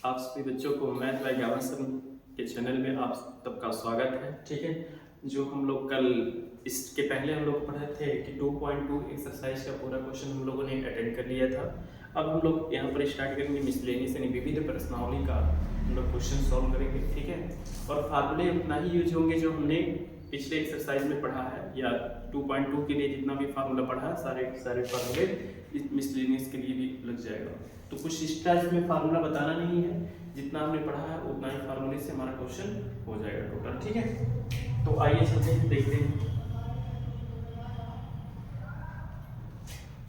आप सभी बच्चों को मैथ बाय ज्ञानसम के चैनल में आप सबका स्वागत है। ठीक है, जो हम लोग कल इसके पहले हम लोग पढ़े थे कि 2.2 एक्सरसाइज का पूरा क्वेश्चन हम लोगों ने अटेंड कर लिया था। अब हम लोग यहाँ पर स्टार्ट करेंगे मिसलेनियस यानी विविध प्रश्नावली का हम लोग क्वेश्चन सॉल्व करेंगे। ठीक है, और फार्मूले उतना ही यूज होंगे जो हमने पिछले एक्सरसाइज में पढ़ा है, या 2.2 के लिए जितना भी फार्मूला पढ़ा है सारे फार्मूले इस मिसलेनियस के लिए भी लग जाएगा। तो कुछ इस टाइप में फार्मूला बताना नहीं है, जितना हमने पढ़ा है उतना ही फार्मूले से हमारा क्वेश्चन हो जाएगा टोटल। ठीक है, तो आइए चलते हैं देखते हैं।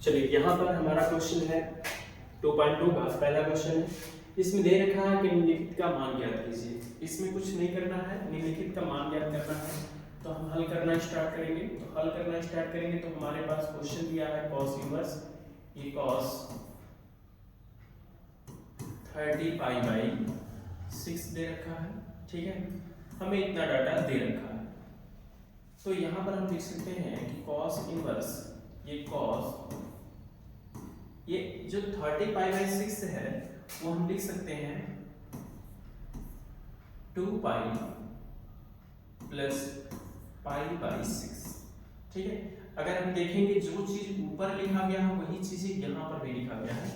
चलिए, यहाँ पर हमारा क्वेश्चन है 2.2 का पहला क्वेश्चन है। इसमें दे रखा है कि निम्नलिखित का मान ज्ञात कीजिए। इसमें कुछ नहीं करना है, निम्नलिखित का मान ज्ञात करना है। तो हम हल करना स्टार्ट करेंगे। तो हल करना स्टार्ट करेंगे तो हमारे पास क्वेश्चन दिया है cos इनवर्स ये cos 30 पाई बाई 6 दे रखा है। ठीक है, हमें इतना डाटा दे रखा है। तो यहाँ पर हम लिख सकते हैं कि cos इनवर्स ये cos ये जो 30 पाई बाई 6 है वो हम लिख सकते हैं 2 पाई प्लस पाई बाई 6। ठीक है, अगर हम देखेंगे जो चीज ऊपर लिखा गया है वही चीज यहाँ पर भी लिखा गया है।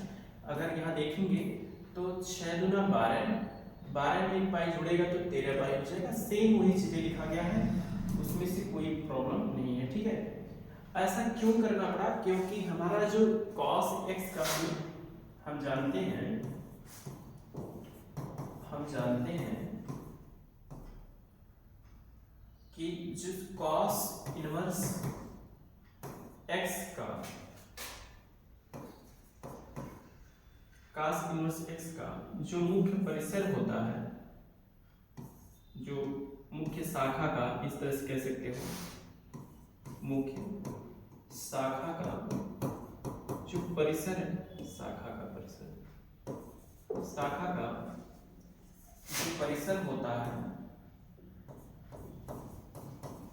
अगर यहाँ देखेंगे तो 6 दूना 12, 12 में एक पाई जुड़ेगा तो 13 पाई हो जाएगा। सेम वही चीजें लिखा गया है, उसमें से कोई प्रॉब्लम नहीं है। ठीक है, ऐसा क्यों करना पड़ा? क्योंकि हमारा जो cos x का हम जानते हैं कि जो cos इनवर्स x का cos इनवर्स x का जो मुख्य परिसर होता है, जो मुख्य शाखा का, इस तरह से कह सकते हो, मुख्य शाखा का जो परिसर है, शाखा का जो परिसर होता है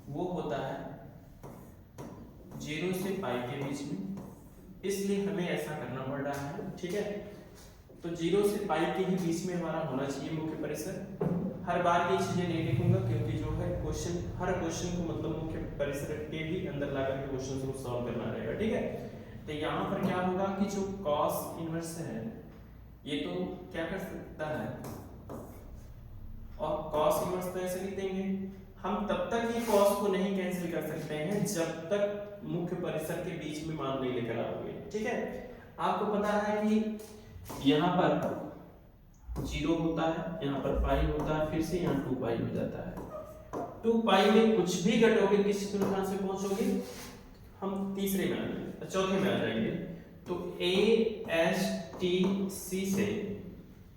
वो होता है 0 से पाई के बीच में, इसलिए हमें ऐसा करना पड़ रहा है। ठीक है, तो 0 से पाई के ही बीच में हमारा होना चाहिए मुख्य परिसर। हर बार ये चीजें नहीं लिखूंगा क्योंकि जो है क्वेश्चन, हर क्वेश्चन को मतलब मुख्य परिसर के भी अंदर ला करके क्वेश्चन को सॉल्व करना रहेगा। ठीक है, तो यहाँ पर क्या होगा कि जो cos इनवर्स है ये तो क्या कर सकता है, और cos इनवर्स तो ऐसे लिख देंगे। हम तब तक ये cos को नहीं कैंसिल कर सकते हैं जब तक मुख्य परिसर के बीच में मान नहीं लेकर आओगे। ठीक है, आपको पता है कि यहाँ पर 0 होता है, यहाँ पर पाई होता है, फिर से यहाँ 2 पाई हो जाता है। 2 पाई में कुछ भी घटोगे किस स्थान से पहुंचोगे? हम तीसरे में आ जाएंगे, चौथे में आ जाएंगे। तो a s t c से,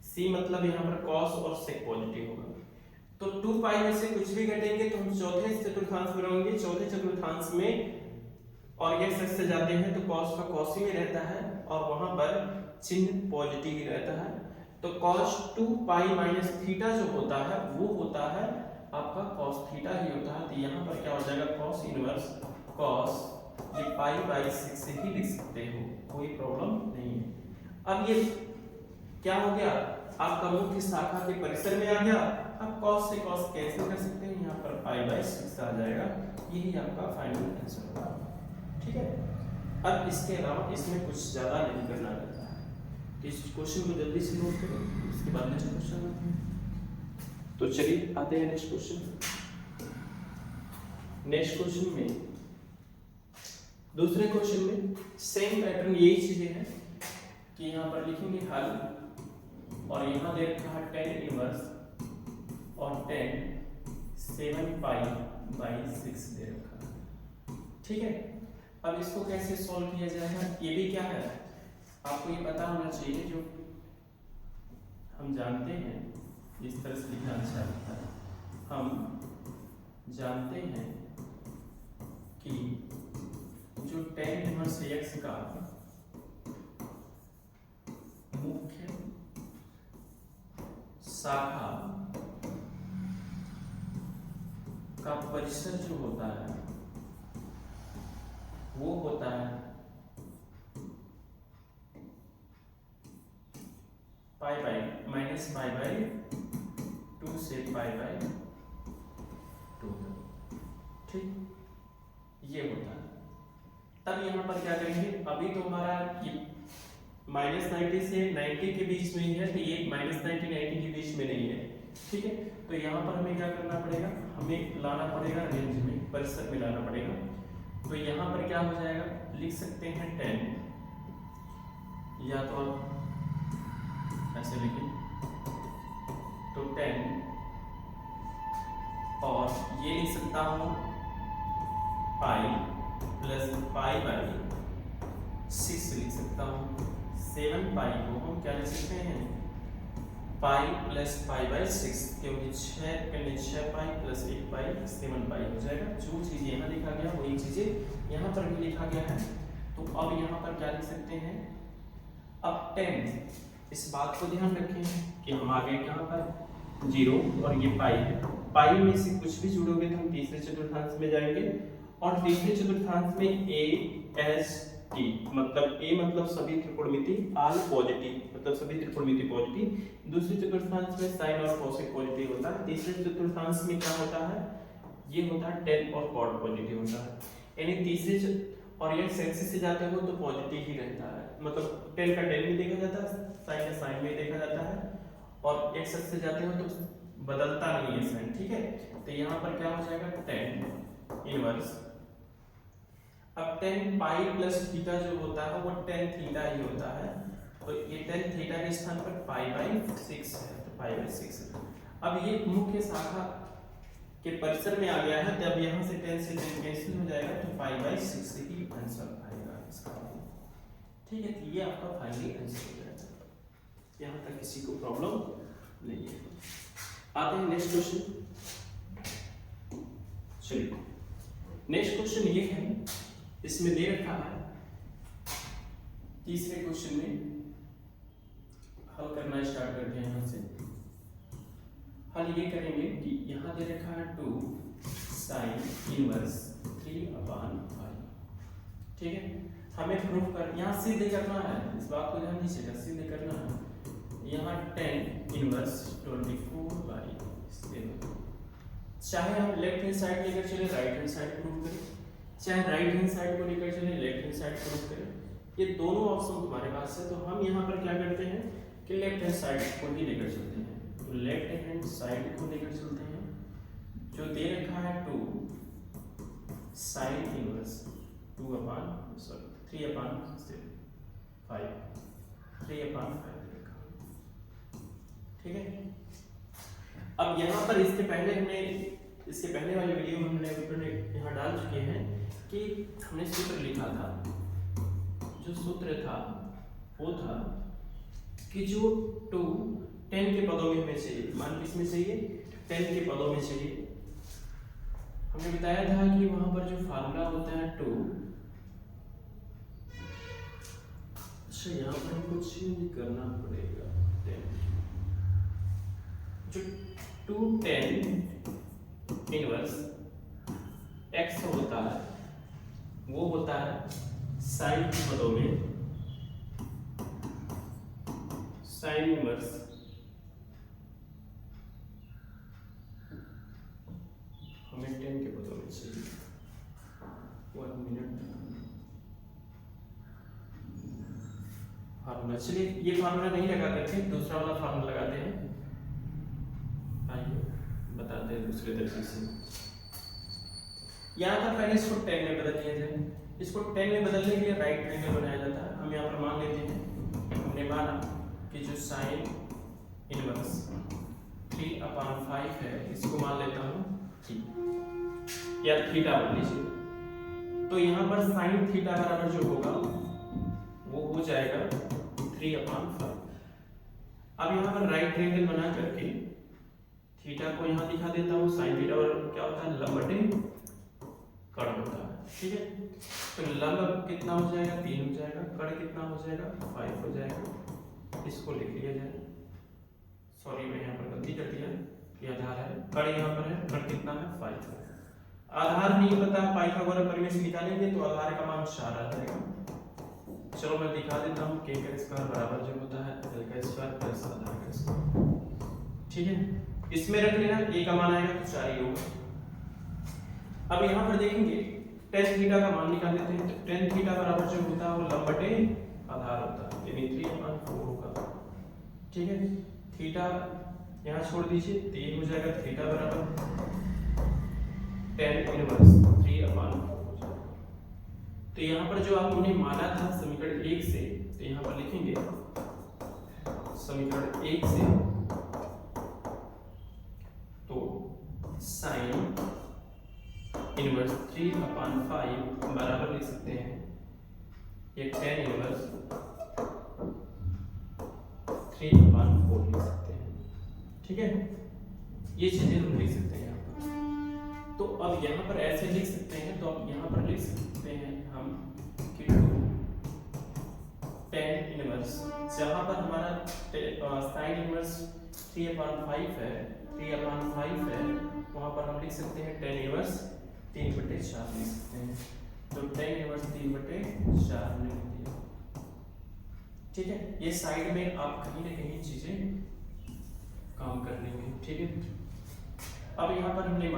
c मतलब यहाँ पर cos और sec पॉजिटिव होगा। तो 2 पाई में से कुछ भी घटेंगे तो हम चौथे चतुर्थांश में रहेंगे। चौथे चतुर्थांश में और ये सच से जाते हैं तो cos का cos ही में रहता है और वहां पर चिन्ह पॉजिटिव ही रहता है। तो cos 2 पाई माइनस थीटा जो होता है वो होता है आपका cos थीटा ही होता है। तो यहाँ पर क्या हो जाएगा, cos इनवर्स cos ये पाई बाई 6 से ही लिख सकते हो, कोई प्रॉब्लम नहीं है। अब ये क्या हो गया, आपका मुख्य शाखा के परिसर में आ गया। अब cos से cos कैंसिल कर सकते हैं, यहाँ पर पाई बाई 6 आ जाएगा। यही आपका फाइनल आंसर होगा। ठीक है, अब इसके अलावा इसमें कुछ ज्यादा नहीं करना रहता है। इस क्वेश्चन को जल्दी से नोट करो, उसके बाद नेक्स्ट क्वेश्चन आते हैं। तो चलिए आते हैं नेक्स्ट क्वेश्चन। नेक्स्ट क्वेश्चन में, दूसरे क्वेश्चन में सेम पैटर्न यही चीजें हैं कि यहाँ पर लिखेंगे हल, और यहाँ दे रखा है tan इनवर्स और tan 7 पाई बाई 6 दे रखा है। ठीक है, अब इसको कैसे सॉल्व किया जाएगा, ये भी क्या है आपको ये पता होना चाहिए। जो हम जानते हैं, इस तरह से लिखना अच्छा लगता है। हम जानते हैं कि जो tan इनवर्स x का मुख्य शाखा का परिसर जो होता है वो होता है pi by minus pi by 2 से पाई बाई 2, ठीक, ये होता है। तब यहाँ पर क्या करेंगे, अभी तो हमारा -90 से 90 के बीच में ही है, तो ये -90 90 के बीच में नहीं है, ठीक है। तो यहाँ पर हमें क्या करना पड़ेगा, हमें लाना पड़ेगा रेंज में, परिसर में लाना पड़ेगा। तो यहाँ पर क्या हो जाएगा, लिख सकते हैं 10, या तो आप ऐसे लिखें तो 10, और ये लिख सकता हूँ पाई प्लस पाई बाई 6 लिख सकता हूँ। 7 पाई को हम क्या लिख सकते हैं, पाई प्लस पाई बाई 6, क्योंकि 6 पाई प्लस 1 पाई 7 पाई हो जाएगा। जो चीज़ यहाँ लिखा गया वही चीज़ें यहाँ पर भी लिखा गया है। तो अब यहाँ पर क्या लिख सकते हैं, अब 10, इस बात को ध्यान रखें कि हम आ गए कहाँ पर 0, और ये पाई है। पाई में से कुछ भी जुड़ोगे तो हम तीसरे चतुर्थांश में जाएंगे, और तीसरे चतुर्थांश में ए एस टी, मतलब ए मतलब सभी त्रिकोणमिति, आल पॉजिटिव मतलब सभी त्रिकोणमिति पॉजिटिव। दूसरे चतुर्थांश में साइन और कोसेक पॉजिटिव होता है। तीसरे चतुर्थांश में क्या होता है, ये होता है टेन और कॉट पॉजिटिव होता है। यानी तीसरे और ये एक्सिस से जाते हो तो पॉजिटिव ही रहता है, मतलब 10 का 10 में देखा जाता है, साइन का साइन में देखा जाता है, और एक्सिस से जाते हो तो बदलता नहीं है साइन, ठीक है। तो यहाँ पर क्या हो जाएगा 10 इनवर्स। अब 10 पाई प्लस थीटा जो होता है वो 10 थीटा ही होता है, तो ये 10 थीटा के स्थान पर पाई बाई 6 है, तो पाई बाई 6 है। अब ये मुख्य शाखा के परिसर में आ गया है, तब यहाँ से 10 से 10 कैंसिल हो जाएगा, तो पाई बाई 6 ही आंसर आएगा इसका, ठीक है। तो ये आपका फाइनली आंसर हो जाएगा, यहाँ तक किसी को प्रॉब्लम नहीं है। आते हैं नेक्स्ट क्वेश्चन। चलिए नेक्स्ट क्वेश्चन ये है, इसमें दे रखा है, तीसरे क्वेश्चन में हल करना स्टार्ट करते हैं। यहाँ से हल ये करेंगे कि यहाँ दे रखा है 2 साइन इनवर्स 3/5, ठीक है। हमें प्रूफ कर, यहाँ सिद्ध करना है, इस बात को ध्यान दीजिएगा, सिद्ध करना है। यहाँ 10 इनवर्स 24/7, चाहे हम लेफ्ट हैंड साइड लेकर चले राइट हैंड साइड प्रूफ करें, चाहे राइट हैंड साइड को लेकर चले लेफ्ट हैंड साइड प्रूफ करें, ये दोनों ऑप्शन हमारे पास है। तो हम यहाँ पर क्या करते हैं कि लेफ्ट हैंड साइड को ही लेकर चलते हैं, तो लेफ्ट हैंड साइड को लेकर चलते हैं। जो दे रखा है 2 साइन इनवर्स 3/5 ठीक है। अब यहाँ पर इसके पहले वाले वीडियो में हमने यहाँ डाल चुके हैं कि हमने सूत्र लिखा था। जो सूत्र था वो था कि जो 2 10 के पदों में हमें चाहिए, मान किसमें चाहिए, 10 के पदों में चाहिए। हमने बताया था कि वहां पर जो फार्मूला होता है 2, अच्छा यहाँ पर हमको चेंज करना पड़ेगा, जो 2 10 इनवर्स x होता है वो होता है साइन के पदों में साइन इनवर्स हमें 10 के पदों में चाहिए। 1 मिनट फार्मूला, चलिए ये फार्मूला नहीं लगा करके दूसरा वाला फार्मूला लगाते हैं। आइए बताते हैं दूसरे तरीके से। यहाँ पर पहले इसको 10 में बदल दिया जाए। इसको 10 में बदलने के लिए राइट ट्रायंगल बनाया जाता है। हम यहाँ पर मान लेते हैं, हमने माना कि जो साइन इनवर्स 3/5 है, इसको मान लेता हूँ या थीटा मान लीजिए। तो यहाँ पर साइन थीटा बराबर जो होगा वो हो जाएगा 3/5। अब यहाँ पर राइट ट्रायंगल बना करके थीटा को यहाँ दिखा देता हूँ। साइन थीटा बराबर क्या होता है, लंब बटे कड़ होता है, ठीक है। तो लंब कितना हो जाएगा, 3 हो जाएगा, कड़ कितना हो जाएगा, 5 हो जाएगा। इसको लिख लिया जाए, सॉरी मैं यहाँ पर गलती कर दिया, ये आधार है, कड़ यहाँ पर है, कड़ कितना है 5 है। आधार नहीं पता, पाइथागोरस प्रमेय से निकालेंगे तो आधार का मान 4 आ जाएगा। चलो मैं दिखा देता हूँ k का स्क्वायर बराबर जो होता है l का स्क्वायर प्लस आधा का स्क्वायर। ठीक है, इसमें रख लेना, a का मान आएगा तो 4 ही होगा। अब यहाँ पर देखेंगे tan थीटा का मान निकाल लेते हैं। तो tan थीटा बराबर जो होता है वो लंब बटे आधार होता है, यानी 3/4 होगा। ठीक है, थीटा यहाँ छोड़ दीजिए तो ये हो जाएगा थीटा बराबर tan इनवर्स 3/4 हो जाएगा। तो यहाँ पर जो आपने माना था समीकरण 1 से, तो यहाँ पर लिखेंगे समीकरण 1 से, तो साइन इनवर्स 3/5 बराबर लिख सकते हैं ये tan इनवर्स 3/4 लिख सकते हैं। ठीक है, ये चीजें हम लिख सकते हैं यहाँ पर। तो अब यहाँ पर ऐसे लिख सकते हैं, तो अब यहाँ पर लिख सकते हैं हम कि tan इनवर्स, जहाँ पर हमारा साइन इनवर्स 3/5 है, 3/5 है, वहाँ पर हम लिख सकते हैं tan इनवर्स 3/4 लिख सकते हैं। तो tan इनवर्स 3/4 हमने लिख दिया। ठीक है, ये साइड में आप कहीं ना कहीं चीजें काम कर लेंगे। ठीक है, अब यहाँ पर हमने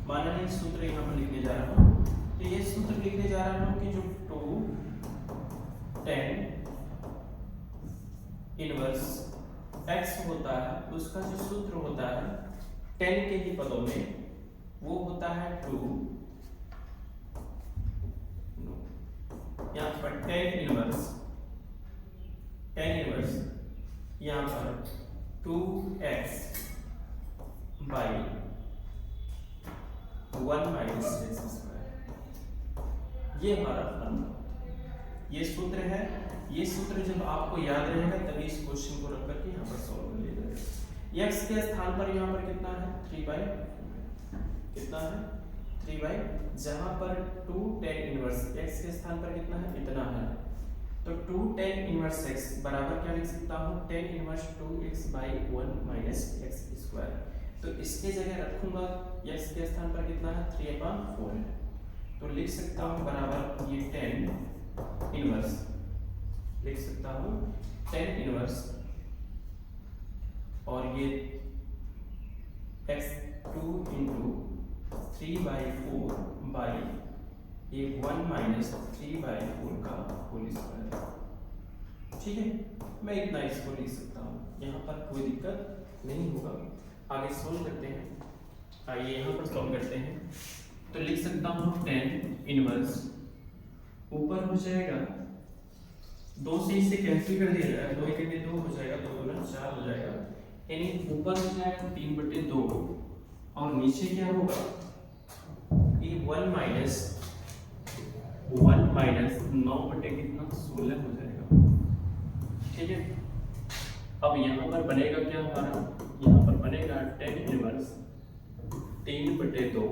माना नहीं, सूत्र यहाँ पर लिखने जा रहा हूँ। तो ये सूत्र लिखने जा रहा हूँ कि जो 2 tan इनवर्स x होता है उसका जो सूत्र होता है tan के ही पदों में, वो होता है 2, यहाँ पर tan इनवर्स यहाँ पर 2x by 1 minus x square, ये हमारा फॉर्मूला, ये सूत्र है। ये सूत्र जब आपको याद रहेगा तभी इस क्वेश्चन को रख करके यहाँ पर सॉल्व कर लिया जाएगा। x के स्थान पर यहाँ पर कितना है 3/, कितना है 3/, जहाँ पर 2 tan इनवर्स x के स्थान पर कितना है, इतना है। तो 2 tan इनवर्स x बराबर क्या लिख सकता हूँ, tan inverse 2x by 1 minus x square. तो इसके जगह रखूंगा x के स्थान पर कितना है 3/4 है, तो लिख सकता हूँ बराबर ये tan इनवर्स, लिख सकता हूँ tan इनवर्स, और ये x2 into 3/4 by ये 1 minus 3/4 का होल स्क्वायर। ठीक है, मैं इतना इसको लिख सकता हूँ, यहाँ पर कोई दिक्कत नहीं होगा। आगे सोल्व करते हैं, आइए यहाँ पर सॉल्व करते हैं। तो लिख सकता हूँ tan इनवर्स, ऊपर हो जाएगा 2 से इसे कैंसिल कर दिया जाएगा, 2 1 2 हो जाएगा, 2 2 4 हो जाएगा, यानी ऊपर हो जाएगा 3/2 और नीचे क्या होगा ये 1 माइनस 9 बटे कितना 16 हो जाएगा। ठीक है, अब यहाँ पर बनेगा क्या हमारा, यहाँ पर बनेगा tan इनवर्स 3/2,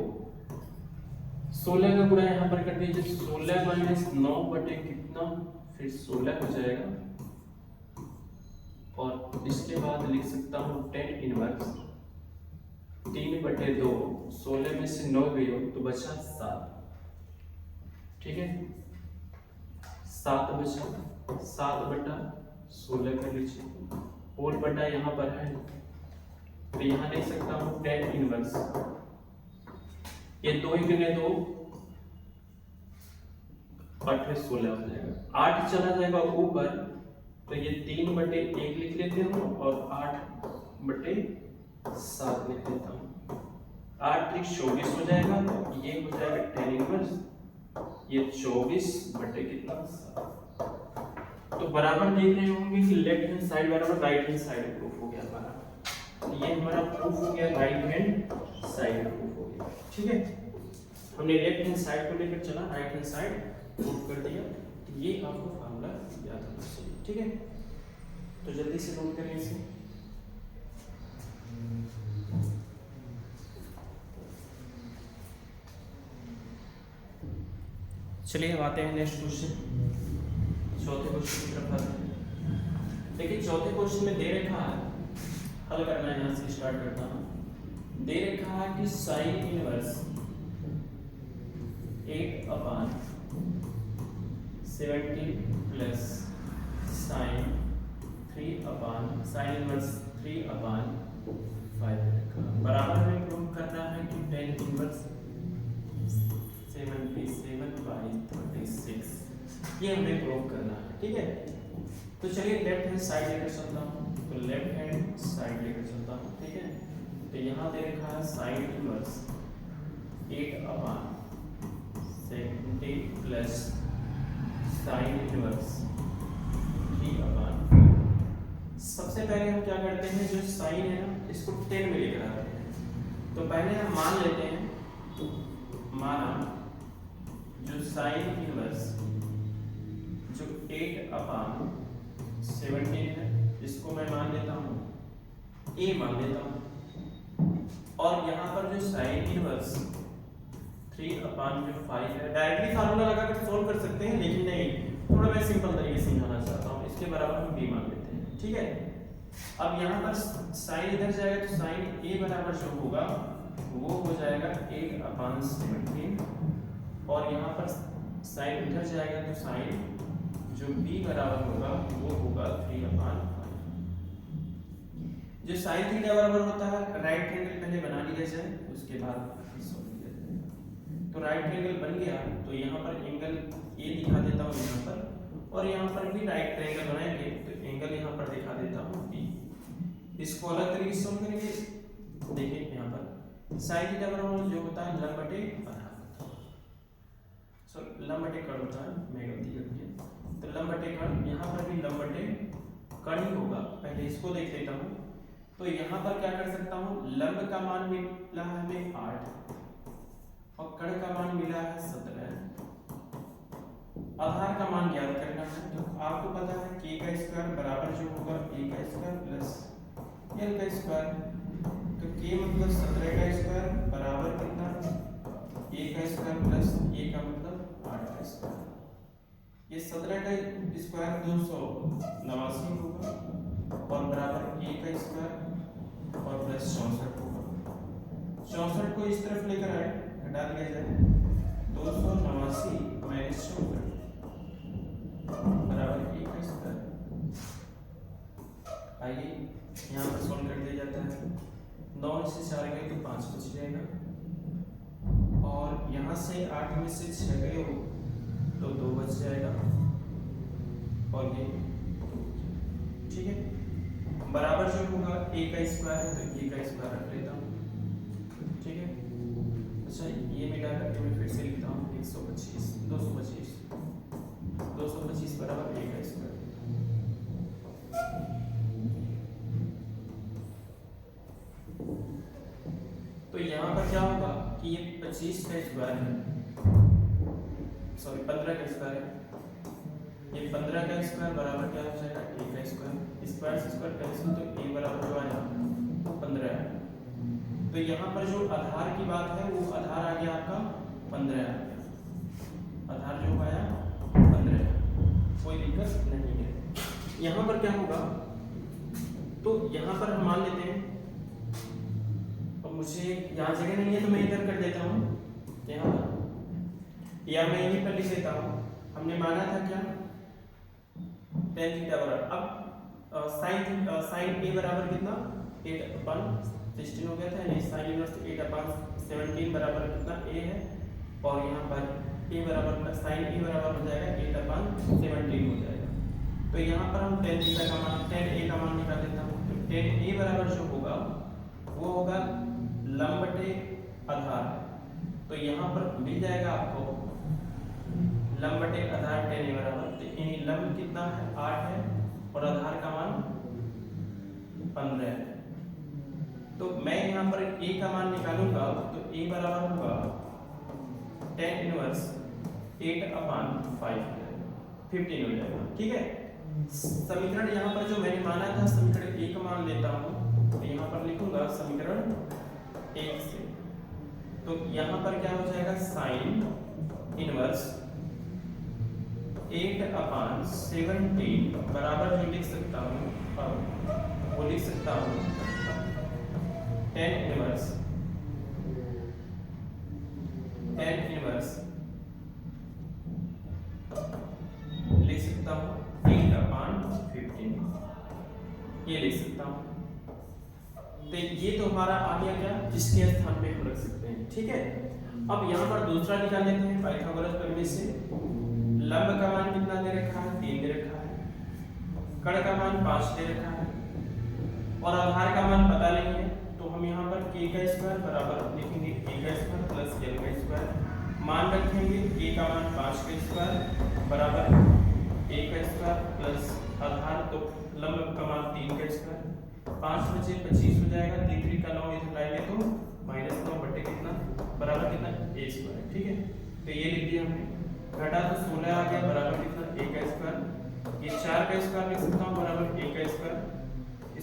16 का गुणा यहाँ पर कर दीजिए, 16 माइनस 9 बटे कितना फिर 16 हो जाएगा। और इसके बाद लिख सकता हूँ tan इनवर्स 3/2, 16 में से 9 गई तो बचा 7। ठीक है, 7 बचा, 7/16 कर लीजिए, होल बटा यहाँ पर है, तो यहाँ लिख सकता हूँ tan इनवर्स, ये 2 1 2 8 16 हो जाएगा, 8 चला जाएगा ऊपर, तो ये 3/1 लिख लेते हैं और 8/7 लिख लेता हूँ, 8 3 24 हो जाएगा, तो ये हो जाएगा tan इनवर्स, ये 24 बटे कितना 7। तो बराबर देख रहे होंगे कि लेफ्ट हैंड साइड बराबर राइट हैंड साइड प्रूफ हो गया हमारा, तो ये हमारा प्रूफ हो गया, राइट हैंड साइड प्रूफ हो गया। ठीक है, हमने लेफ्ट हैंड साइड को लेकर चला, राइट हैंड साइड प्रूफ कर दिया। तो ये आपको फार्मूला याद होना चाहिए। ठीक है, तो जल्दी से नोट करें इसे। चलिए अब आते हैं नेक्स्ट क्वेश्चन, चौथे क्वेश्चन की तरफ आते हैं। देखिए चौथे क्वेश्चन में दे रखा है, हल करना है, यहाँ से स्टार्ट करता हूँ। दे रखा है कि sine inverse 8/16 17 plus sign 3 inverse 3/5 बराबर हमें प्रूव करना है कि tan इनवर्स 77/36 ये हमें प्रूव करना है। ठीक है, तो चलिए लेफ्ट हैंड साइड लेकर चलता हूँ, तो लेफ्ट हैंड साइड लेकर चलता हूँ। ठीक है, तो यहाँ दे रखा है sine inverse 8/70 plus sine inverse 3/5। सबसे पहले हम क्या करते हैं, जो साइन है ना इसको 10 में लेकर आते हैं। तो पहले हम मान लेते हैं, माना जो साइन इनवर्स जो 8/17 है इसको मैं मान लेता हूँ a मान लेता हूँ, और यहाँ पर जो साइन इनवर्स 3/5 है, डायरेक्टली फार्मूला लगाकर सॉल्व कर सकते हैं, लेकिन नहीं, थोड़ा मैं सिंपल तरीके से समझाना चाहता हूँ। इसके बराबर हम b मान लेते हैं। ठीक है, अब यहाँ पर साइन इधर जाएगा तो साइन a बराबर जो होगा वो हो जाएगा 8/17, और यहाँ पर साइन उधर जाएगा तो साइन जो b बराबर होगा वो होगा 3/5। जो साइन थीटा बराबर होता है, राइट एंगल पहले बना लिया जाए उसके बाद सॉल्व किया जाए। तो राइट एंगल बन गया, तो यहाँ पर एंगल a दिखा देता हूँ यहाँ पर, और यहाँ पर भी राइट एंगल बनाएंगे तो एंगल यहाँ पर दिखा देता हूँ b। इसको अलग तरीके से सॉल्व करेंगे। देखिए यहाँ पर साइन थीटा बराबर जो होता है लंब बटे आधार, लंब बटे कर्ण होता है, मैं गलती कर दिया, तो लंब बटे कर्ण, यहाँ पर भी लंब बटे कर्ण ही होगा। पहले इसको देख लेता हूँ, तो यहाँ पर क्या कर सकता हूँ, लंब का मान मिला है हमें 8 और कर्ण का मान मिला है 17, आधार का मान ज्ञात करना है। तो आपको पता है k का स्क्वायर बराबर जो होगा a का स्क्वायर प्लस l का स्क्वायर, तो k मतलब 17 का स्क्वायर बराबर कितना, a का स्क्वायर प्लस a का मतलब 8 का स्क्वायर। ये 17 का स्क्वायर 289 होगा, और बराबर a का स्क्वायर और प्लस 64 होगा। 64 को इस तरफ लेकर आए, हटा दिया जाए, 289 माइनस 64 बराबर a का स्क्वायर। आइए यहाँ पर सॉल्व कर दिया जाता है, 9 से 4 गए तो 5 बच जाएगा, और यहाँ से 8 में से 6 गए हो तो 2 बच जाएगा, और ये ठीक है, बराबर जो होगा a का स्क्वायर है तो a का स्क्वायर रख लेता हूँ। ठीक है, अच्छा ये मिला करके मैं फिर से लिखता हूँ 125 225 बराबर a का स्क्वायर। तो यहाँ पर क्या होगा कि ये 25 का स्क्वायर है, सॉरी 15 का स्क्वायर है, ये 15 का स्क्वायर बराबर क्या हो जाएगा a का स्क्वायर, स्क्वायर से स्क्वायर कैंसिल, तो a बराबर जो आया वो 15 है। तो यहाँ पर जो आधार की बात है वो आधार आ गया आपका 15 आ गया, आधार जो आया 15, कोई दिक्कत नहीं है। यहाँ पर क्या होगा, तो यहाँ पर हम मान लेते हैं, और मुझे यहाँ जगह नहीं है तो मैं इधर कर देता हूँ यहाँ पर, या मैं यहीं पर लिख देता हूँ। हमने माना था क्या, tan थीटा बराबर, अब साइन a बराबर कितना 8/16 हो गया था, यानी साइन इनवर्स 8/17 बराबर कितना a है, और यहाँ पर a बराबर साइन a बराबर हो जाएगा 8/17 हो जाएगा। तो यहाँ पर हम tan थीटा का मान, tan a का मान निकाल लेता हूँ, तो tan a बराबर जो होगा वो होगा लंब बटे आधार, तो यहाँ पर मिल जाएगा आपको लंब बटे आधार tan a बराबर, तो यानी लंब कितना है 8 है और आधार का मान 15 है। तो मैं यहाँ पर a का मान निकालूंगा, तो a बराबर होगा tan इनवर्स 8/5 15 हो जाएगा। ठीक है, समीकरण यहाँ पर जो मैंने माना था समीकरण 1 मान लेता हूँ, तो यहाँ पर लिखूंगा समीकरण 1 से, तो यहाँ पर क्या हो जाएगा साइन इनवर्स 8/17 बराबर जो लिख सकता हूँ, अब वो लिख सकता हूँ tan इनवर्स 8/17 ये लिख सकता हूँ। तो ये तो हमारा आ गया क्या, इसके स्थान पे हम रख सकते हैं। ठीक है, अब यहाँ पर दूसरा निकाल लेते हैं पाइथागोरस प्रमेय से। लंब का मान कितना दे रखा है, 3 दे रखा है, कर्ण का मान 5 दे रखा है और आधार का मान पता नहीं है, तो हम यहाँ पर k का स्क्वायर बराबर लिखेंगे a का स्क्वायर प्लस l का स्क्वायर, मान रखेंगे k का मान 5 का स्क्वायर बराबर a का स्क्वायर प्लस आधार, तो लंब का मान 3 का स्क्वायर, 5 बचे 25 हो जाएगा, 3 का 9 इधर लाएंगे तो -9 बटे कितना बराबर कितना a स्क्वायर। ठीक है, तो ये लिख दिया हमने, घटा तो 16 आ गया बराबर कितना a का स्क्वायर, ये 4 का स्क्वायर लिख सकता हूँ बराबर a का स्क्वायर,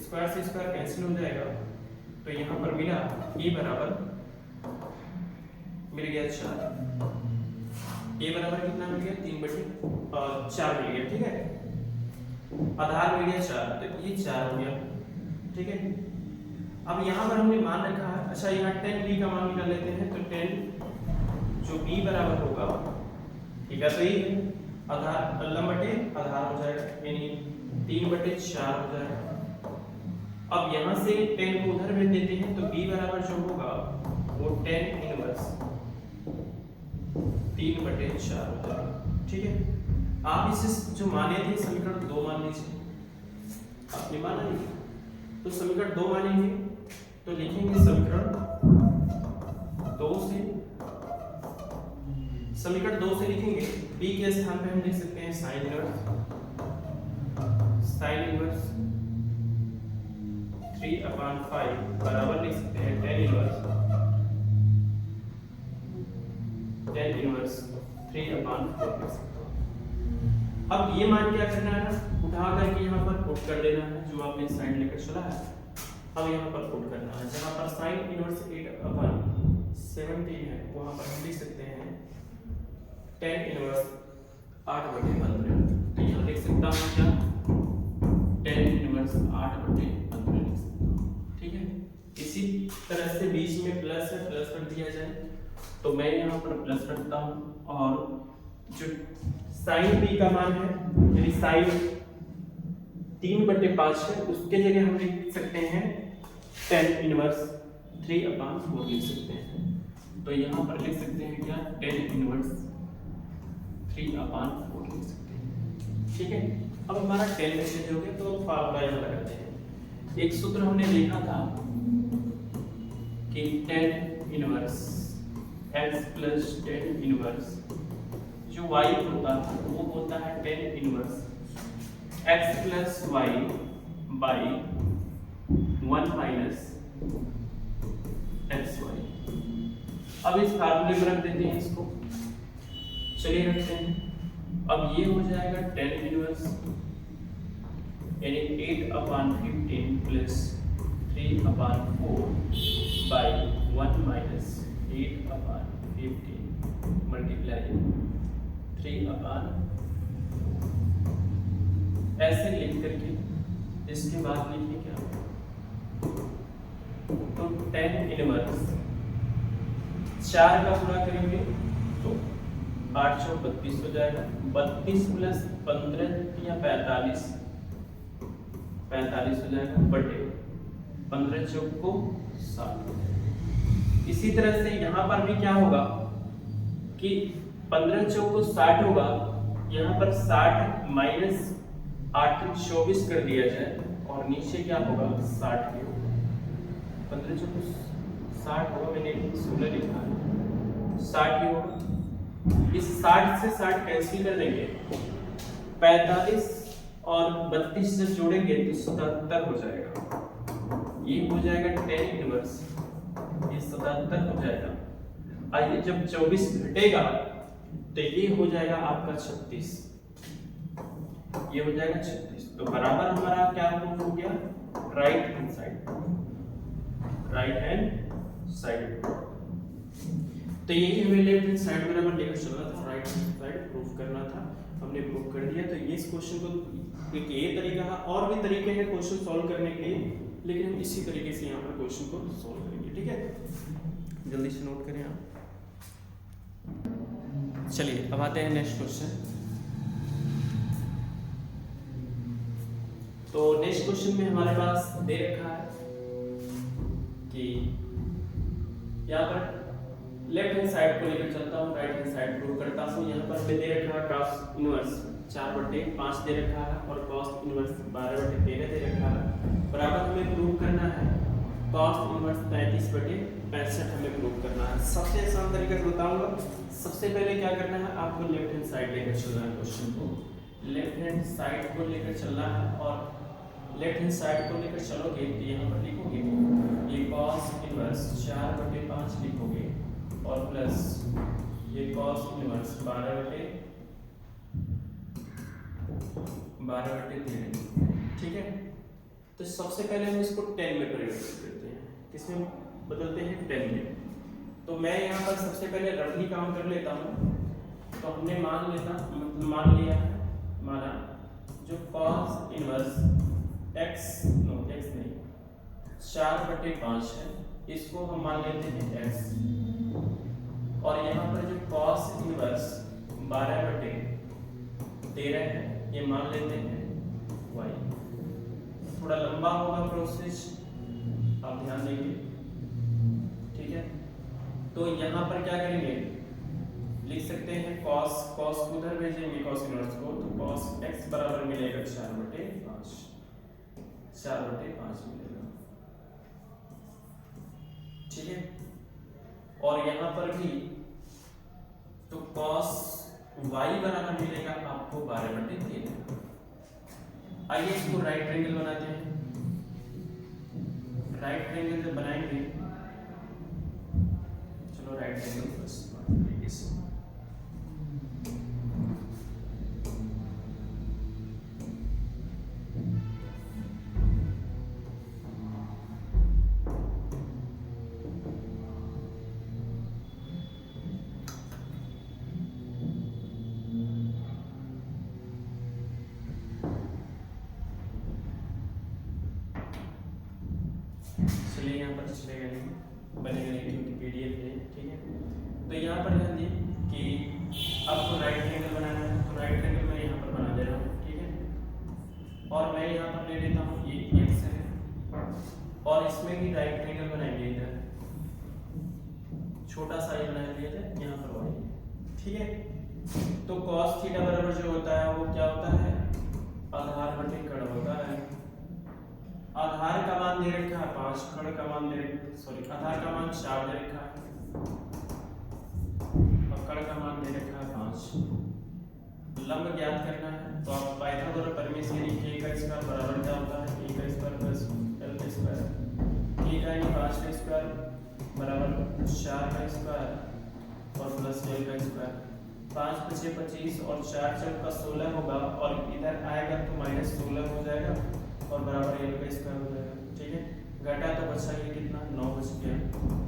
स्क्वायर से स्क्वायर कैंसिल हो जाएगा, तो यहाँ पर मिला a बराबर मिल गया 4, a बराबर कितना मिल गया 3/4 मिल गया। ठीक है, आधार मिल गया 4, तो ये 4 हो गया। ठीक है, अब यहाँ पर हमने मान रखा है, अच्छा यहाँ 10b का मान निकाल लेते हैं, तो 10 जो b बराबर होगा, ठीक है, तो ये आधार लंब बटे आधार हो जाएगा, यानी 3/4 हो जाएगा। अब यहाँ से 10 को उधर भेज देते हैं, तो b बराबर जो होगा वो 10 इनवर्स 3/4 हो जाएगा। ठीक है, आप इसे जो माने थे समीकरण 2 मान लीजिए, आपने माना नहीं तो समीकरण 2 मानेंगे, तो लिखेंगे समीकरण 2 से लिखेंगे b के स्थान पे हम लिख सकते हैं साइन इनवर्स 3/5 बराबर लिख सकते हैं tan इनवर्स 3/4 लिख सकते हैं। अब ये मान क्या करना है ना, उठा करके यहाँ पर पुट कर देना है, जो आपने साइन लेकर चला है, अब यहाँ पर पुट करना है, जहाँ पर साइन इनवर्स 8/17 है वहाँ पर हम लिख सकते हैं tan इनवर्स 8/15, तो यहाँ लिख सकता हूँ क्या tan इनवर्स 8/15 लिख सकता हूँ। ठीक है, इसी तरह से बीच में प्लस है, प्लस कर दिया जाए, तो मैं यहाँ पर प्लस रखता हूँ, और जो साइन b का मान है, यानी साइन 3/5 है, उसके जगह हम लिख सकते हैं tan इनवर्स 3/4 लिख सकते हैं, तो यहाँ पर लिख सकते हैं क्या tan इनवर्स 3/4 लिख सकते हैं। ठीक है, अब हमारा tan मैसेज हो गया, तो फार्मूला यहाँ लगाते हैं। एक सूत्र हमने देखा था कि tan inverse x plus tan inverse जो y होता है वो होता है tan inverse x plus y by 1 minus xy। अब इस फार्मूले में रख देते हैं इसको, चलिए रखते हैं। अब ये हो जाएगा tan इनवर्स यानी 8/15 प्लस 3/4 बाई 1 माइनस 8/15 मल्टीप्लाई 3/4 ऐसे लिख करके इसके बाद लिखिए क्या, तो tan इनवर्स 4 का पूरा करेंगे तो 8 चौक 32 हो जाएगा, 32 प्लस 15 या 45 हो जाएगा बटे 15 चौक को 60 हो जाएगा। इसी तरह से यहाँ पर भी क्या होगा कि 15 चौक को 60 होगा, यहाँ पर 60 माइनस 8 24 कर दिया जाए और नीचे क्या होगा 60 ही होगा, 15 चौक को 60 होगा, मैंने 16 लिखा है 60 ही होगा। इस 60 से 60 कैंसिल कर देंगे, 45 और 32 से जोड़ेंगे तो 77 हो जाएगा, ये हो जाएगा tan इनवर्स, ये 77 हो जाएगा। आइए जब 24 घटेगा तो ये हो जाएगा आपका 36, ये हो जाएगा 36, तो बराबर हमारा क्या हो गया राइट हैंड साइड। तो यही हमें लेफ्ट हैंड साइड बराबर लेकर चलना था, राइट हैंड साइड प्रूफ करना था, हमने प्रूफ कर दिया। तो ये इस क्वेश्चन को एक ये तरीका है, और भी तरीके हैं क्वेश्चन सॉल्व करने के लिए, लेकिन हम इसी तरीके से यहाँ पर क्वेश्चन को सॉल्व करेंगे। ठीक है, जल्दी से नोट करें आप। चलिए अब आते हैं नेक्स्ट क्वेश्चन। तो नेक्स्ट क्वेश्चन में हमारे पास दे रखा है कि यहाँ पर लेफ्ट हैंड साइड को लेकर चलता हूँ, राइट हैंड साइड प्रूव करता हूँ। यहाँ पर हमें दे रखा है cos इनवर्स 4/5 दे रखा है और cos इनवर्स 12/13 दे रखा है। बराबर हमें प्रूव करना है cos इनवर्स 35/65 हमें प्रूव करना है। सबसे आसान तरीका से बताऊंगा। सबसे पहले क्या करना है, आपको लेफ्ट हैंड साइड लेकर चलना है। क्वेश्चन को लेफ्ट हैंड साइड को लेकर चलना है और लेफ्ट हैंड साइड को लेकर चलोगे तो यहाँ पर लिखोगे ये cos इनवर्स 4/5 लिखोगे और प्लस ये cos इनवर्स 12/13। ठीक है, तो सबसे पहले हम इसको 10 में परिवर्तित करते हैं। किसमें बदलते हैं? 10 में। तो मैं यहाँ पर सबसे पहले रफली काम कर लेता हूँ। तो हमने मान लिया है, माना जो cos इनवर्स x नहीं 4/5 है, इसको हम मान लेते हैं x। और यहाँ पर जो cos इनवर्स 12/13 है, ये मान लेते हैं y। थोड़ा लंबा होगा प्रोसेस, आप ध्यान देंगे। ठीक है, तो यहाँ पर क्या करेंगे, लिख सकते हैं cos को उधर भेजेंगे cos इनवर्स को, तो cos x बराबर मिलेगा 4/5 मिलेगा। ठीक है, और यहाँ पर भी तो cos y बराबर मिलेगा आपको 12/13। आइए इसको राइट ट्रायंगल बनाते हैं। राइट ट्रायंगल जब बनाएंगे, चलो राइट ट्रायंगल फर्स्ट चलिए, यहाँ पर चलेगा नहीं, बनेगा नहीं क्योंकि PDF है। ठीक है, तो यहाँ पर ध्यान दिए कि आपको राइट ट्रायंगल बनाना है, तो राइट ट्रायंगल मैं यहाँ पर बना दे रहा हूँ। ठीक है, और मैं यहाँ पर ले लेता हूँ ये x है, और इसमें भी राइट ट्रायंगल बनाएंगे। इधर छोटा सा ही बना लिया जाए, यहाँ पर y। ठीक है, तो cos थीटा बराबर जो होता है वो क्या होता है, आधार बटे कण होता है। आधार का मान दे रखा है 5, कण का मान आधार का मान 4 दे रखा है और कण का मान दे रखा है 5। लंब ज्ञात करना है, तो आप पाइथागोरस प्रमेय से k का स्क्वायर बराबर क्या होता है, a का स्क्वायर प्लस l का स्क्वायर। a का यानी 5 का स्क्वायर बराबर 4 का स्क्वायर और प्लस l का स्क्वायर। 5 × 5 = 25 और 4 × 4 = 16 होगा, और इधर आएगा तो -16 हो जाएगा और बराबर l का स्क्वायर हो जाएगा। ठीक है, घटा तो बचा ये कितना, 9 बच गया,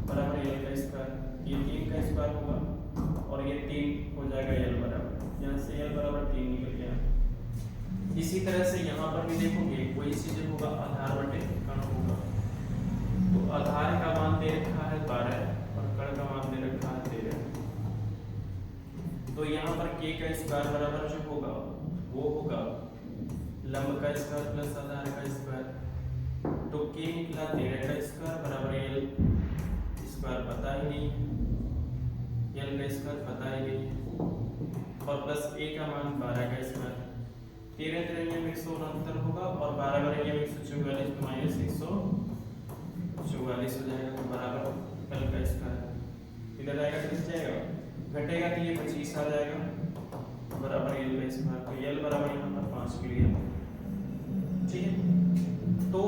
बराबर l का स्क्वायर। ये 3 का स्क्वायर होगा और ये 3 हो जाएगा l बराबर, यहाँ से l बराबर 3 निकल गया। इसी तरह से यहाँ पर भी देखोगे वही चीज होगा, आधार बटे कण होगा। तो आधार का मान दे रखा है 12 और कण का मान दे रखा है 13। तो यहाँ पर k का स्क्वायर बराबर जो होगा वो होगा लंब का स्क्वायर प्लस आधार का स्क्वायर। तो k निकला 13 का स्क्वायर बराबर l स्क्वायर पता ही नहीं, l का स्क्वायर पता ही नहीं, और प्लस a का मान 12 का स्क्वायर। 13 × 169 होगा और 12 × 144 तो -144 हो जाएगा, तो बराबर l का स्क्वायर। इधर आएगा तो किस जाएगा, घटेगा तो ये 25 आ जाएगा बराबर l का स्क्वायर। तो l बराबर यहाँ पर 5 मिल गया। ठीक है, तो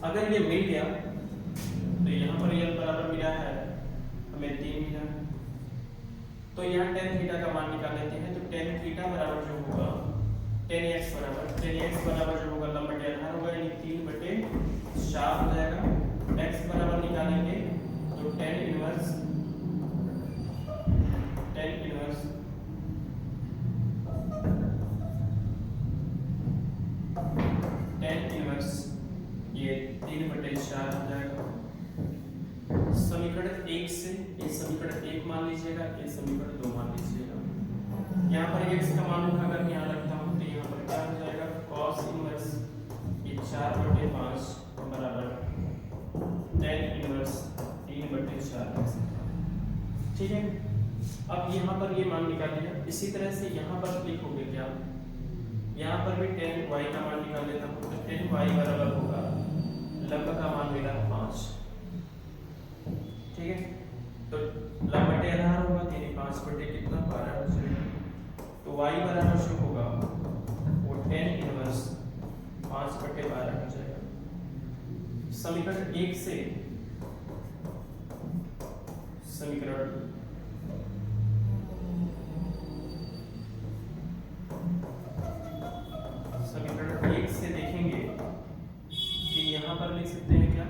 अगर ये मिल गया तो यहाँ पर l बराबर मिला है हमें 3 मिला। तो यहाँ tan थीटा का मान निकाल लेते हैं। तो tan थीटा बराबर जो होगा tan x बराबर जो होगा लंब बटे आधार होगा, यानी 3/4 हो जाएगा। x बराबर निकालेंगे तो tan इनवर्स ये 3/4 हो जाएगा। समीकरण 1 से ये समीकरण 1 मान लीजिएगा, ये समीकरण 2 मान लीजिएगा। यहाँ पर x का मान उठाकर यहाँ रखता हूँ, तो यहाँ पर क्या हो जाएगा cos इनवर्स, कि 4/5 बराबर tan इनवर्स 3/4। ठीक है, अब यहाँ पर ये मान निकालिए। इसी तरह से यहाँ पर लिखोगे क्या, यहाँ पर भी tan y का मान निकाल लेता हूँ। तो tan y बराबर होगा, लंब का मान मिला 5। ठीक है, तो लंब बटे आधार होगा 3, 5 बटे कितना 12 हो जाएगा। तो y बराबर जो होगा वो tan इनवर्स 5/12 हो जाएगा। समीकरण 1 से समीकरण समीकरण 1 से देखेंगे कि यहाँ पर लिख सकते हैं क्या,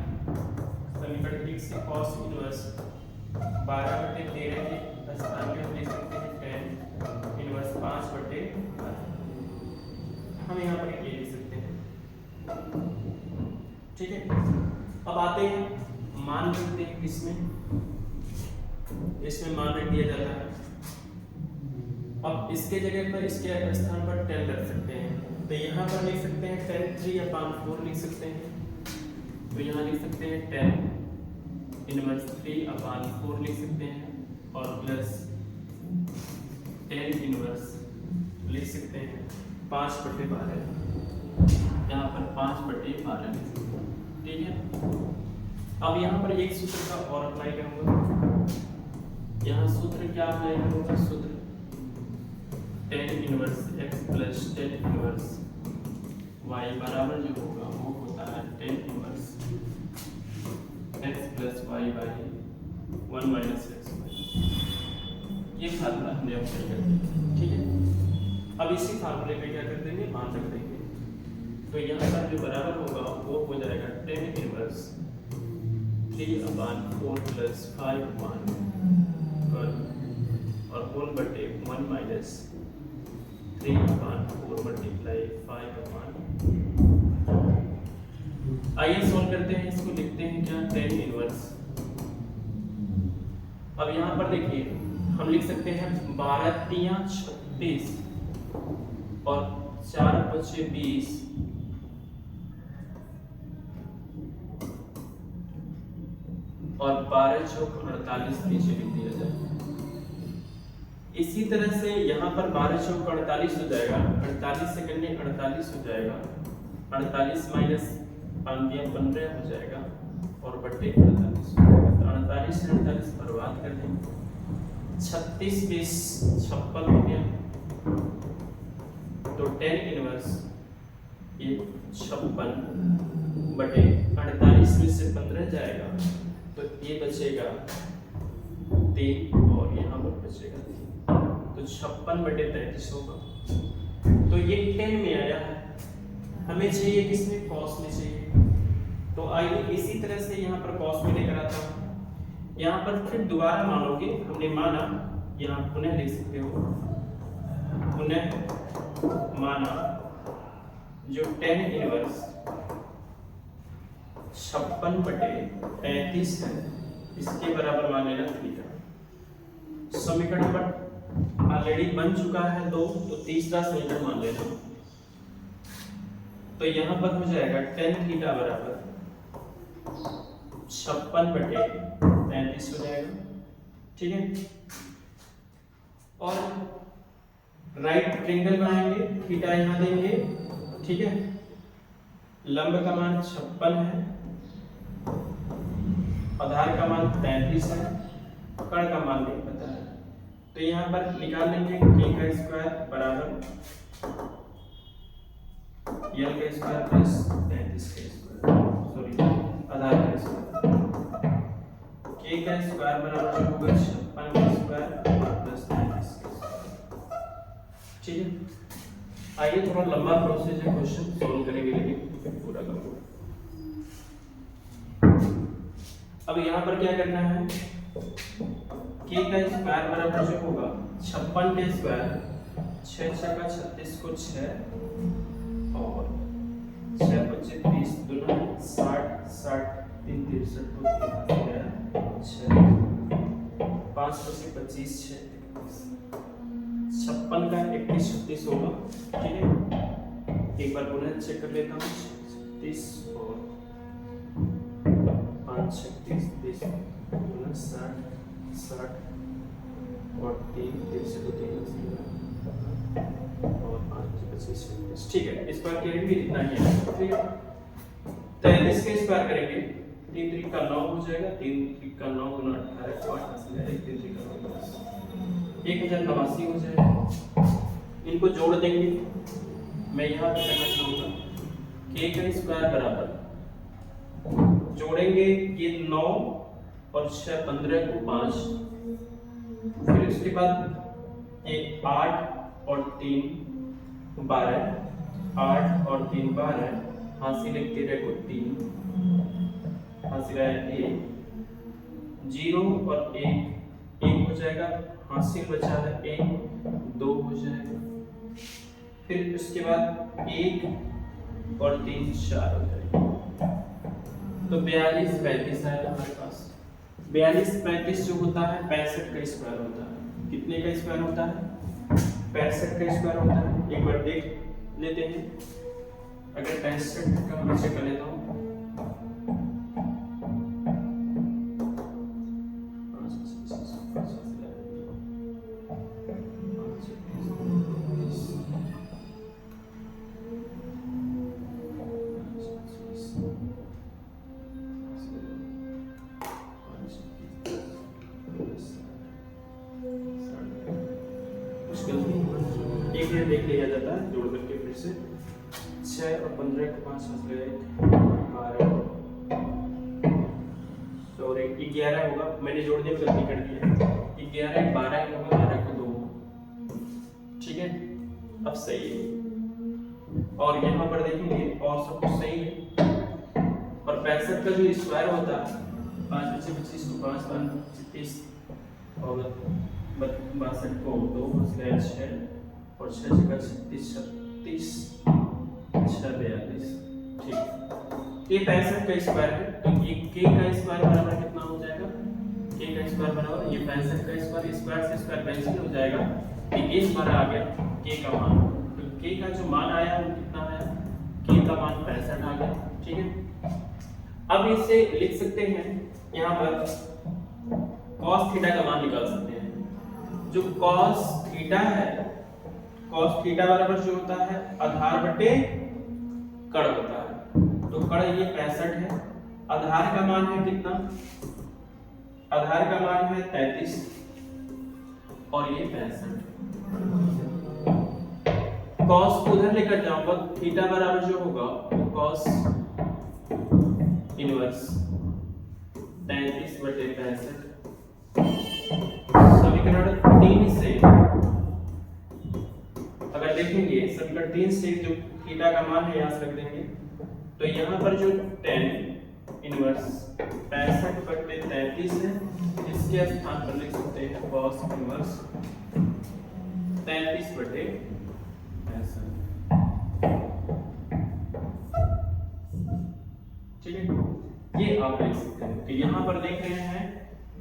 समीकरण 1 से cos इनवर्स 12/13 के स्थान पे हम लिख सकते हैं tan इनवर्स 5/12। हम यहाँ पर ये लिख सकते हैं। ठीक है, अब आते हैं मान रखते हैं किसमें, इसमें मान रख दिया जाता है। अब इसके जगह पर इसके स्थान पर 10 रख सकते हैं। तो यहाँ पर लिख सकते हैं tan 3/4 लिख सकते हैं। तो यहाँ लिख सकते हैं tan इनवर्स 3/4 लिख सकते हैं और प्लस tan इनवर्स लिख सकते हैं 5/12। यहाँ पर 5/12 लिख सकते हैं। ठीक है, अब यहाँ पर एक सूत्र का और अप्लाई करूँगा। यहाँ सूत्र क्या अप्लाई करूँगा, सूत्र tan inverse x plus tan inverse y बराबर जो होगा वो होता है tan inverse x plus y by 1 minus x। ये फार्मूला हमने अप्लाई कर दिया। ठीक है, अब इसी फार्मूले पे क्या कर देंगे, मान रख देंगे। तो यहाँ पर जो बराबर होगा वो हो जाएगा tan इनवर्स 3/4 प्लस 5/1 और 1/1 माइनस 3/4 मल्टीप्लाई 5/1। आइए सॉल्व करते हैं, इसको लिखते हैं क्या, tan इनवर्स। अब यहाँ पर देखिए हम लिख सकते हैं 12 तिया 36 और 4 बचे 20 और 12 चौक 48 नीचे लिख दिया जाए। इसी तरह से यहाँ पर 12 चौक 48 हो जाएगा, 48 से करने 48 हो जाएगा, 48 माइनस 15 हो जाएगा और बटे 48 हो जाएगा। तो 48 से 48 बर्बाद कर देंगे। 36 20 56 हो गया। तो tan इनवर्स ये 56 बटे 48 में से 15 जाएगा तो ये बचेगा 3 और यहाँ पर बचेगा 3। तो 56/33 होगा। तो ये 10 में आया है, हमें चाहिए किसमें, cos में चाहिए। तो आइए इसी तरह से यहाँ पर cos में लेकर आता हूँ। यहाँ पर फिर दोबारा मानोगे, हमने माना, यहाँ पुनः लिख सकते हो, पुनः माना जो tan इनवर्स 56/33 है, इसके बराबर मान लेना थीटा। समीकरण नंबर ऑलरेडी बन चुका है 2, तो तीसरा समीकरण मान लेना। तो यहाँ पर हो जाएगा tan थीटा बराबर 56/33 हो जाएगा। ठीक है, और राइट ट्रायंगल बनाएंगे, थीटा यहाँ देंगे। ठीक है, लंब का मान 56 है, आधार का मान 33 है, कर्ण का मान नहीं पता है। तो यहाँ पर निकाल लेंगे k का स्क्वायर बराबर l का स्क्वायर प्लस 33 का स्क्वायर, सॉरी आधार का स्क्वायर। k का स्क्वायर बराबर जो होगा 56 का स्क्वायर प्लस 33 का स्क्वायर। ठीक है, आइए थोड़ा लंबा प्रोसेस है, क्वेश्चन सॉल्व करेंगे लेकिन पूरा करूँगा। अब यहाँ पर क्या करना है, k का स्क्वायर बराबर जो होगा 56 के स्क्वायर, 6 6 का 36 को 6 और 6 25 30 दूना 60 60 3 63 5 25 6 56 का 31 36 होगा। ठीक है, एक बार पुनः चेक कर लेता हूँ। 36 और 5 36 30 60 60 और 3 3 से 3 और 5 25 26। ठीक है, इस बार करेंगे इतना ही है। ठीक है, 33 के स्क्वायर करेंगे, 3 3 का 9 हो जाएगा, 3 3 का 9 गुना 18 5 हासिल है, 3 3 का 9 1089 हो जाएगा। इनको जोड़ देंगे, मैं यहाँ पे करना चाहूँगा k का स्क्वायर बराबर जोड़ेंगे ये 9 और 6 15 को 5, फिर उसके बाद ये 8 और 3 12, 8 और 3 12, हासिल है 13 को 3, हासिल है 1, 0 और 1 1 हो जाएगा, हासिल बचा है 1 2 हो जाएगा, फिर उसके बाद 1 और 3 4 हो जाएगा। तो 42 35 आएगा हमारे पास। 42 35 जो होता है 65 का स्क्वायर होता है। कितने का स्क्वायर होता है? 65 का स्क्वायर होता है। एक बार देख लेते हैं, अगर 65 का मैं चेक कर लेता हूँ, देख लिया जाता है जोड़ करके, फिर से 6 और 15 को 5 12 और 11 होगा, मैंने जोड़ने में गलती कर दी है, 11 12 होगा, 12 को 2। ठीक है, अब सही है। और यहाँ पर देखेंगे और सब कुछ सही है। और 65 का जो स्क्वायर होता है 5 बचे 25 को 5 25 और 62 को 2 6 और 6 जगह 36 36 6 42। ठीक, ये 65 का स्क्वायर है, तो ये k का स्क्वायर बराबर कितना हो जाएगा? k का स्क्वायर बराबर ये 65 का स्क्वायर, स्क्वायर से स्क्वायर कैंसिल हो जाएगा, तो ये हमारा आ गया k का मान। तो k का जो मान आया वो कितना आया? k का मान 65 आ गया। ठीक है, अब इसे लिख सकते हैं, यहाँ पर cos थीटा का मान निकाल सकते हैं। जो cos थीटा है, cos थीटा बराबर जो होता है आधार बटे कड़ होता है। तो कड़ ये 65 है, आधार का मान है कितना? आधार का मान है 33 और ये 65। cos को उधर लेकर जाऊंगा, थीटा बराबर जो होगा वो cos इनवर्स 33 बटे 65। समीकरण 3 से अगर देखेंगे, समीकरण 3 से जो थीटा का मान है यहाँ से रख देंगे, तो यहाँ पर जो tan इनवर्स 65 बटे 33 है, इसके स्थान पर लिख सकते हैं cos इनवर्स 33 बटे 65। ठीक है, ये आप लिख सकते हैं। तो यहाँ पर देख रहे हैं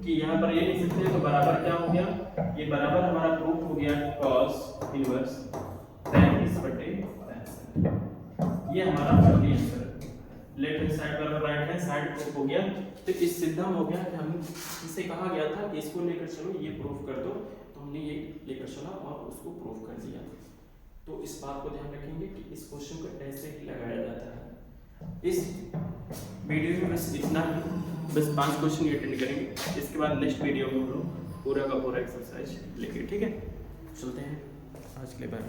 कि यहाँ पर ये लिख सकते हैं, तो बराबर क्या हो गया? ये बराबर हमारा प्रूफ हो गया cos इनवर्स 33 बटे 65। ये हमारा सही आंसर है। लेफ्ट हैंड साइड बराबर राइट हैंड साइड प्रूफ हो गया। तो इस सिद्धांत हो गया कि हम इसे कहा गया था कि इसको लेकर चलो, ये प्रूफ कर दो, तो हमने ये लेकर चला और उसको प्रूफ कर दिया। तो इस बात को ध्यान रखेंगे कि इस क्वेश्चन को ऐसे ही लगाया जाता है। इस वीडियो में बस इतना ही, बस 5 क्वेश्चन अटेंड करेंगे। इसके बाद नेक्स्ट वीडियो में हम लोग पूरा का पूरा एक्सरसाइज लेंगे। ठीक है, चलते हैं, आज के लिए बाय।